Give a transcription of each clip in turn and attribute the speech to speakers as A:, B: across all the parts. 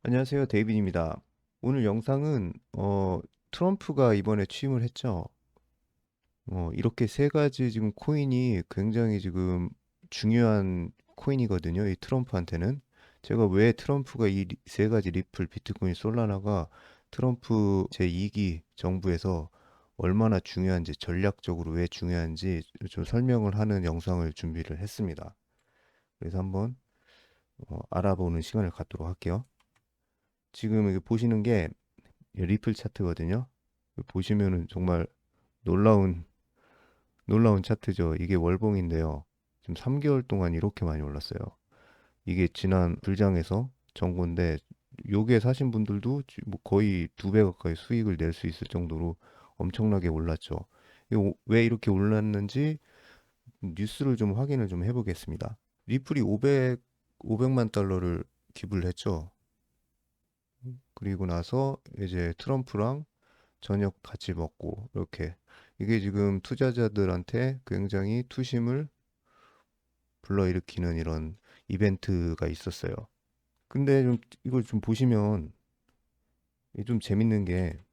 A: 안녕하세요. 데이빈입니다. 오늘 영상은 트럼프가 이번에 취임을 했죠. 이렇게 세 가지 지금 코인이 굉장히 지금 중요한 코인이거든요. 이 트럼프한테는. 제가 왜 트럼프가 이 세 가지 리플, 비트코인, 솔라나가 트럼프 제2기 정부에서 얼마나 중요한지, 전략적으로 왜 중요한지 좀 설명을 하는 영상을 준비를 했습니다. 그래서 한번 알아보는 시간을 갖도록 할게요. 지금 이게 보시는 게 리플 차트거든요. 보시면은 정말 놀라운 차트죠. 이게 월봉인데요. 지금 3개월 동안 이렇게 많이 올랐어요. 이게 지난 불장에서 전고인데 요게 사신 분들도 뭐 거의 2배 가까이 수익을 낼 수 있을 정도로 엄청나게 올랐죠. 왜 이렇게 올랐는지 뉴스를 좀 확인을 좀 해보겠습니다. 리플이 500만 달러를 기부를 했죠. 그리고 나서 이제 트럼프랑 저녁 같이 먹고 이렇게 이게 지금 투자자들한테 굉장히 투심을 불러일으키는 이런 이벤트가 있었어요. 근데 좀 이걸 좀 보시면 이게 좀 재밌는 게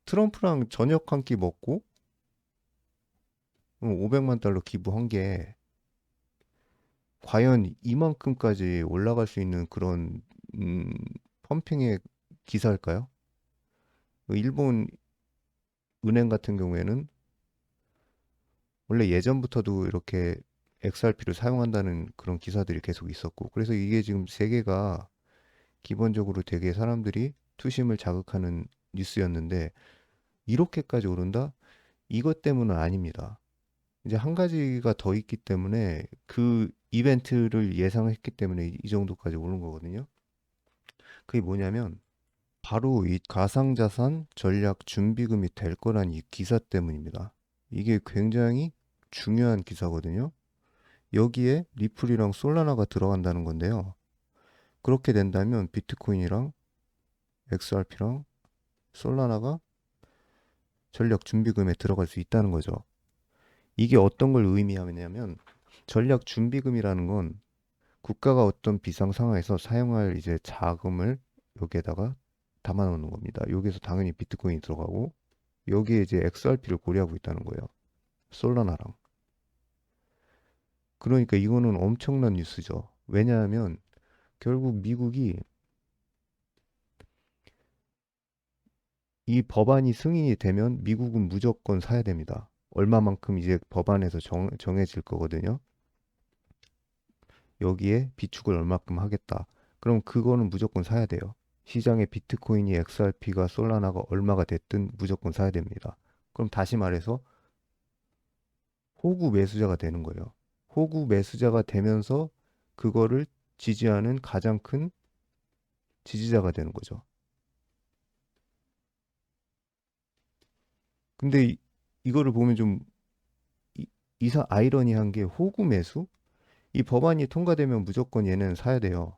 A: 트럼프랑 저녁 한 끼 먹고 500만 달러 기부한 게 과연 이만큼까지 올라갈 수 있는 그런 음, 펌핑의 기사일까요? 일본 은행 같은 경우에는 원래 예전부터도 이렇게 XRP를 사용한다는 그런 기사들이 계속 있었고, 그래서 이게 지금 세계가 기본적으로 되게 사람들이 투심을 자극하는 뉴스였는데, 이렇게까지 오른다? 이것 때문은 아닙니다. 이제 한 가지가 더 있기 때문에 그 이벤트를 예상했기 때문에 이 정도까지 오른 거거든요. 그게 뭐냐면, 바로 이 가상자산 전략 준비금이 될 거란 이 기사 때문입니다. 이게 굉장히 중요한 기사거든요. 여기에 리플이랑 솔라나가 들어간다는 건데요. 그렇게 된다면 비트코인이랑 XRP랑 솔라나가 전략 준비금에 들어갈 수 있다는 거죠. 이게 어떤 걸 의미하냐면 전략 준비금이라는 건 국가가 어떤 비상 상황에서 사용할 이제 자금을 여기에다가 담아 놓는 겁니다. 여기서 당연히 비트코인이 들어가고 여기에 이제 XRP를 고려하고 있다는 거예요. 솔라나랑. 그러니까 이거는 엄청난 뉴스죠. 왜냐하면 결국 미국이 이 법안이 승인이 되면 미국은 무조건 사야 됩니다. 얼마만큼 이제 법안에서 정해질 거거든요. 여기에 비축을 얼마큼 하겠다. 그럼 그거는 무조건 사야 돼요. 시장에 비트코인이 XRP가 솔라나가 얼마가 됐든 무조건 사야 됩니다. 그럼 다시 말해서 호구 매수자가 되는 거예요. 호구 매수자가 되면서 그거를 지지하는 가장 큰 지지자가 되는 거죠. 근데 이거를 보면 좀 이사 아이러니한 게 호구 매수? 이 법안이 통과되면 무조건 얘는 사야 돼요.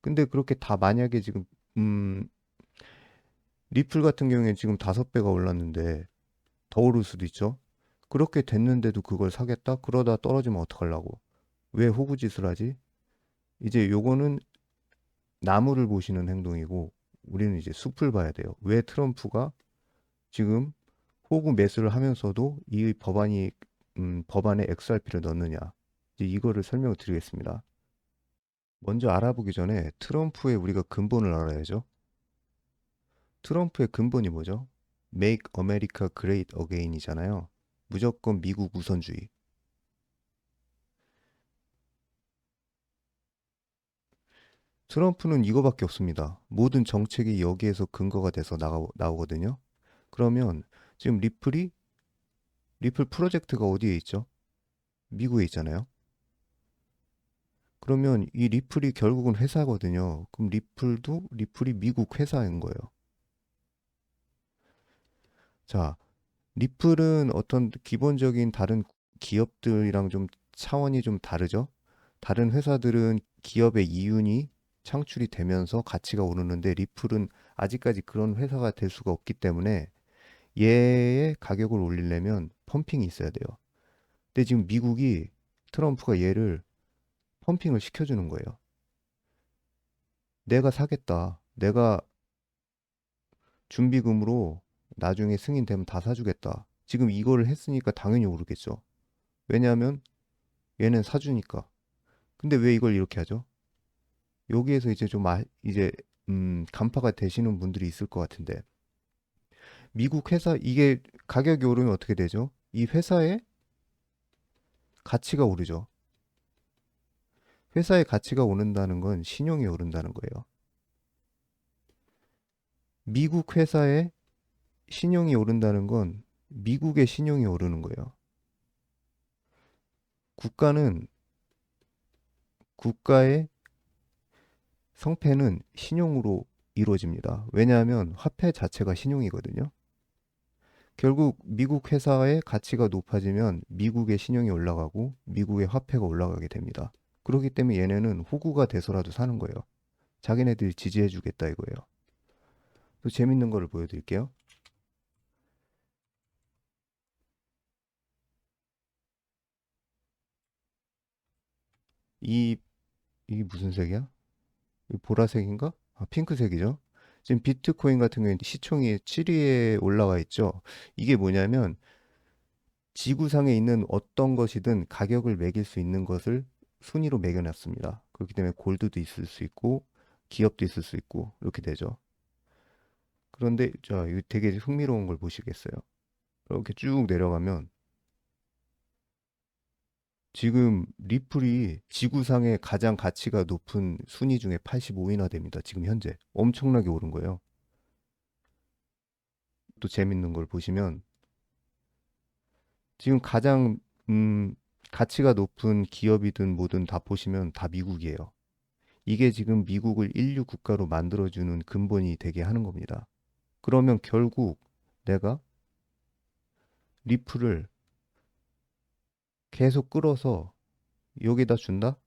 A: 근데 그렇게 다 만약에 지금 음, 리플 같은 경우에 지금 5배가 올랐는데 더 오를 수도 있죠. 그렇게 됐는데도 그걸 사겠다? 그러다 떨어지면 어떡하려고? 왜 호구짓을 하지? 이제 요거는 나무를 보시는 행동이고 우리는 이제 숲을 봐야 돼요. 왜 트럼프가 지금 호구 매수를 하면서도 이 법안에 XRP를 넣느냐? 이제 이거를 설명을 드리겠습니다. 먼저 알아보기 전에 트럼프의 우리가 근본을 알아야죠. 트럼프의 근본이 뭐죠? Make America Great Again이잖아요. 무조건 미국 우선주의. 트럼프는 이거밖에 없습니다. 모든 정책이 여기에서 근거가 돼서 나오거든요. 그러면 지금 리플 프로젝트가 어디에 있죠? 미국에 있잖아요. 그러면 이 리플이 결국은 회사거든요. 그럼 리플이 미국 회사인 거예요. 자, 리플은 어떤 기본적인 다른 기업들이랑 좀 차원이 좀 다르죠. 다른 회사들은 기업의 이윤이 창출이 되면서 가치가 오르는데 리플은 아직까지 그런 회사가 될 수가 없기 때문에 얘의 가격을 올리려면 펌핑이 있어야 돼요. 근데 지금 트럼프가 얘를 펌핑을 시켜주는 거예요. 내가 사겠다. 내가 준비금으로 나중에 승인되면 다 사주겠다. 지금 이거를 했으니까 당연히 오르겠죠. 왜냐하면 얘는 사주니까. 근데 왜 이걸 이렇게 하죠? 여기에서 이제 좀 이제 간파가 되시는 분들이 있을 것 같은데, 미국 회사 이게 가격이 오르면 어떻게 되죠? 이 회사의 가치가 오르죠. 회사의 가치가 오른다는 건 신용이 오른다는 거예요. 미국 회사의 신용이 오른다는 건 미국의 신용이 오르는 거예요. 국가는 국가의 성패는 신용으로 이루어집니다. 왜냐하면 화폐 자체가 신용이거든요. 결국 미국 회사의 가치가 높아지면 미국의 신용이 올라가고 미국의 화폐가 올라가게 됩니다. 그렇기 때문에 얘네는 호구가 돼서라도 사는 거예요. 자기네들이 지지해 주겠다 이거예요. 또 재밌는 거를 보여드릴게요. 이, 이게 무슨 색이야? 이 보라색인가? 아, 핑크색이죠. 지금 비트코인 같은 경우에 시총이 7위에 올라와 있죠. 이게 뭐냐면 지구상에 있는 어떤 것이든 가격을 매길 수 있는 것을 순위로 매겨놨습니다. 그렇기 때문에 골드도 있을 수 있고 기업도 있을 수 있고 이렇게 되죠. 그런데 자, 이거 되게 흥미로운 걸 보시겠어요? 이렇게 쭉 내려가면 지금 리플이 지구상의 가장 가치가 높은 순위 중에 85위나 됩니다. 지금 현재 엄청나게 오른 거예요. 또 재밌는 걸 보시면 지금 가장 가치가 높은 기업이든 뭐든 다 보시면 다 미국이에요. 이게 지금 미국을 인류 국가로 만들어주는 근본이 되게 하는 겁니다. 그러면 결국 내가 리플을 계속 끌어서 여기다 준다?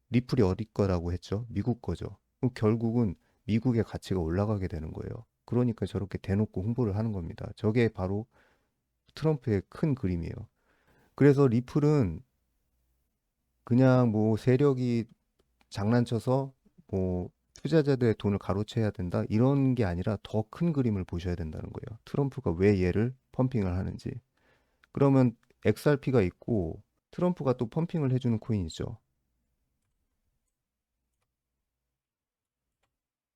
A: 리플이 어디 거라고 했죠? 미국 거죠. 그럼 결국은 미국의 가치가 올라가게 되는 거예요. 그러니까 저렇게 대놓고 홍보를 하는 겁니다. 저게 바로 트럼프의 큰 그림이에요. 그래서 리플은 그냥 뭐 세력이 장난쳐서 뭐 투자자들의 돈을 가로채야 된다 이런 게 아니라 더 큰 그림을 보셔야 된다는 거예요. 트럼프가 왜 얘를 펌핑을 하는지. 그러면 XRP가 있고 트럼프가 또 펌핑을 해주는 코인이죠.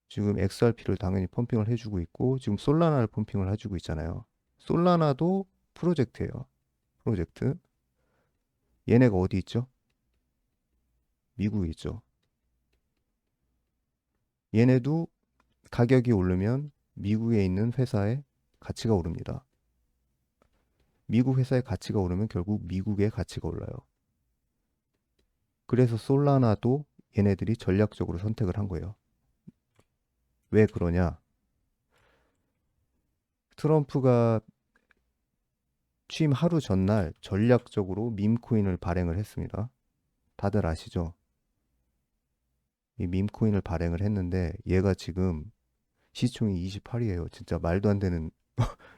A: 지금 XRP를 당연히 펌핑을 해주고 있고 지금 솔라나를 펌핑을 해주고 있잖아요. 솔라나도 프로젝트예요. 프로젝트. 얘네가 어디 있죠? 미국에 있죠. 얘네도 가격이 오르면 미국에 있는 회사의 가치가 오릅니다. 미국 회사의 가치가 오르면 결국 미국의 가치가 올라요. 그래서 솔라나도 얘네들이 전략적으로 선택을 한 거예요. 왜 그러냐? 트럼프가 취임 하루 전날 전략적으로 밈코인을 발행을 했습니다. 다들 아시죠? 이 밈코인을 발행을 했는데 얘가 지금 시총이 28이에요. 진짜 말도 안 되는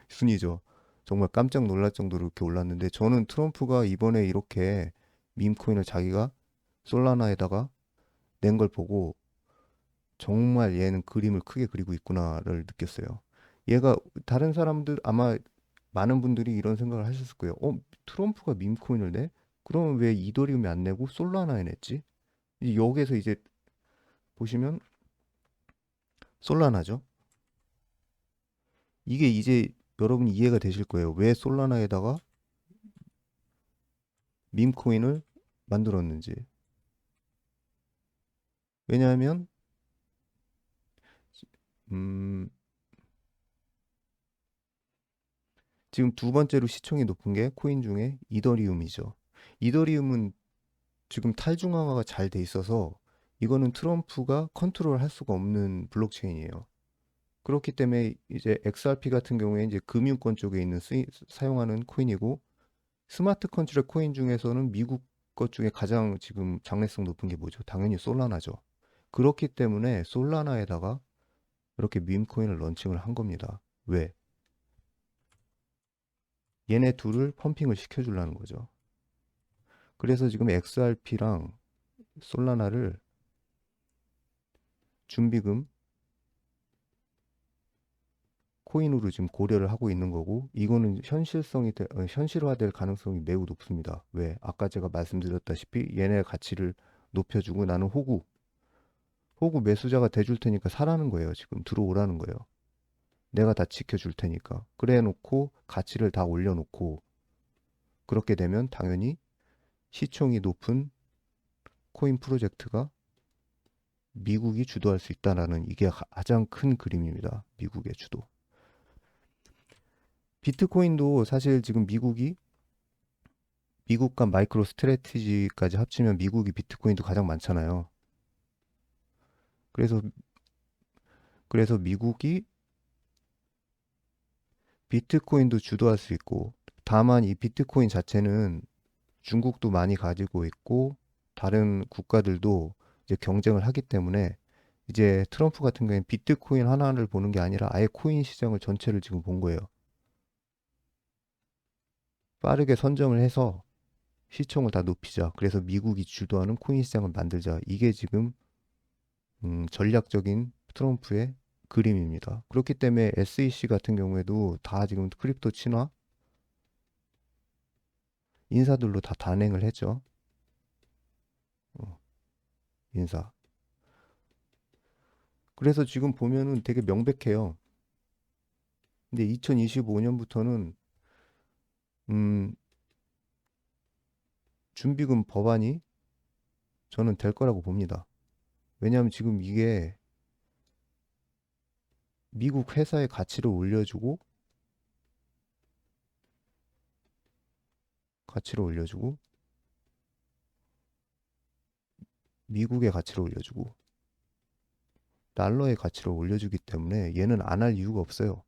A: 순위죠. 정말 깜짝 놀랄 정도로 이렇게 올랐는데 저는 트럼프가 이번에 이렇게 밈코인을 자기가 솔라나에다가 낸 걸 보고 정말 얘는 그림을 크게 그리고 있구나를 느꼈어요. 얘가 다른 사람들 아마 많은 분들이 이런 생각을 하셨을 거예요. 트럼프가 밈코인을 내? 그러면 왜 이더리움이 안 내고 솔라나에 냈지? 이제 여기에서 이제 보시면 솔라나죠. 이게 이제 여러분이 이해가 되실 거예요. 왜 솔라나에다가 밈코인을 만들었는지. 왜냐하면 음, 지금 두 번째로 시총이 높은 게 코인 중에 이더리움이죠. 이더리움은 지금 탈중앙화가 잘 돼 있어서 이거는 트럼프가 컨트롤할 수가 없는 블록체인이에요. 그렇기 때문에 이제 XRP 같은 경우에 이제 금융권 쪽에 있는 사용하는 코인이고 스마트 컨트랙 코인 중에서는 미국 것 중에 가장 지금 장래성 높은 게 뭐죠? 당연히 솔라나죠. 그렇기 때문에 솔라나에다가 이렇게 밈 코인을 런칭을 한 겁니다. 왜? 얘네 둘을 펌핑을 시켜주려는 거죠. 그래서 지금 XRP랑 솔라나를 준비금 코인으로 지금 고려를 하고 있는 거고, 이거는 현실화될 가능성이 매우 높습니다. 왜? 아까 제가 말씀드렸다시피 얘네 가치를 높여주고 나는 호구 매수자가 돼줄 테니까 사라는 거예요. 지금 들어오라는 거예요. 내가 다 지켜줄 테니까. 그래 놓고 가치를 다 올려놓고, 그렇게 되면 당연히 시총이 높은 코인 프로젝트가 미국이 주도할 수 있다라는, 이게 가장 큰 그림입니다. 미국의 주도. 비트코인도 사실 지금 미국과 마이크로 스트래티지까지 합치면 미국이 비트코인도 가장 많잖아요. 그래서 미국이 비트코인도 주도할 수 있고, 다만 이 비트코인 자체는 중국도 많이 가지고 있고 다른 국가들도 이제 경쟁을 하기 때문에, 이제 트럼프 같은 경우에는 비트코인 하나를 보는 게 아니라 아예 코인 시장을 전체를 지금 본 거예요. 빠르게 선점을 해서 시총을 다 높이자. 그래서 미국이 주도하는 코인 시장을 만들자. 이게 지금 전략적인 트럼프의 그림입니다. 그렇기 때문에 SEC 같은 경우에도 다 지금 크립토 친화 인사들로 다 단행을 했죠. 인사. 그래서 지금 보면은 되게 명백해요. 근데 2025년부터는 음, 준비금 법안이 저는 될 거라고 봅니다. 왜냐하면 지금 이게 미국 회사의 가치를 올려주고 미국의 가치를 올려주고 달러의 가치를 올려주기 때문에 얘는 안 할 이유가 없어요.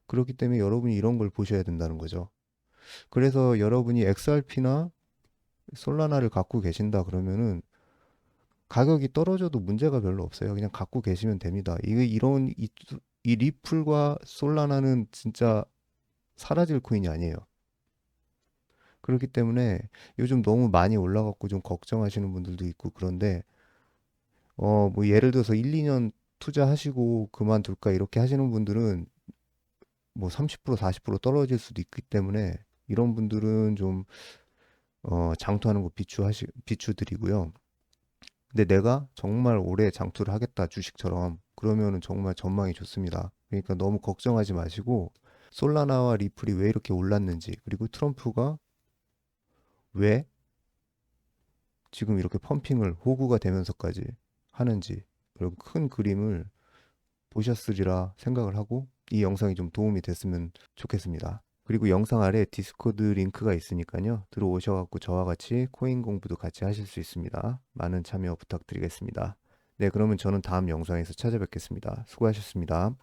A: 그렇기 때문에 여러분이 이런 걸 보셔야 된다는 거죠. 그래서 여러분이 XRP나 솔라나를 갖고 계신다 그러면은 가격이 떨어져도 문제가 별로 없어요. 그냥 갖고 계시면 됩니다. 이 리플과 솔라나는 진짜 사라질 코인이 아니에요. 그렇기 때문에 요즘 너무 많이 올라갔고 좀 걱정하시는 분들도 있고, 그런데 뭐 예를 들어서 1, 2년 투자하시고 그만둘까 이렇게 하시는 분들은 뭐 30%, 40% 떨어질 수도 있기 때문에, 이런 분들은 좀 장투하는 거 비추드리고요. 근데 내가 정말 오래 장투를 하겠다, 주식처럼, 그러면은 정말 전망이 좋습니다. 그러니까 너무 걱정하지 마시고, 솔라나와 리플이 왜 이렇게 올랐는지, 그리고 트럼프가 왜 지금 이렇게 펌핑을 호구가 되면서까지 하는지, 그리고 큰 그림을 보셨으리라 생각을 하고 이 영상이 좀 도움이 됐으면 좋겠습니다. 그리고 영상 아래 디스코드 링크가 있으니까요. 들어오셔갖고 저와 같이 코인 공부도 같이 하실 수 있습니다. 많은 참여 부탁드리겠습니다. 네, 그러면 저는 다음 영상에서 찾아뵙겠습니다. 수고하셨습니다.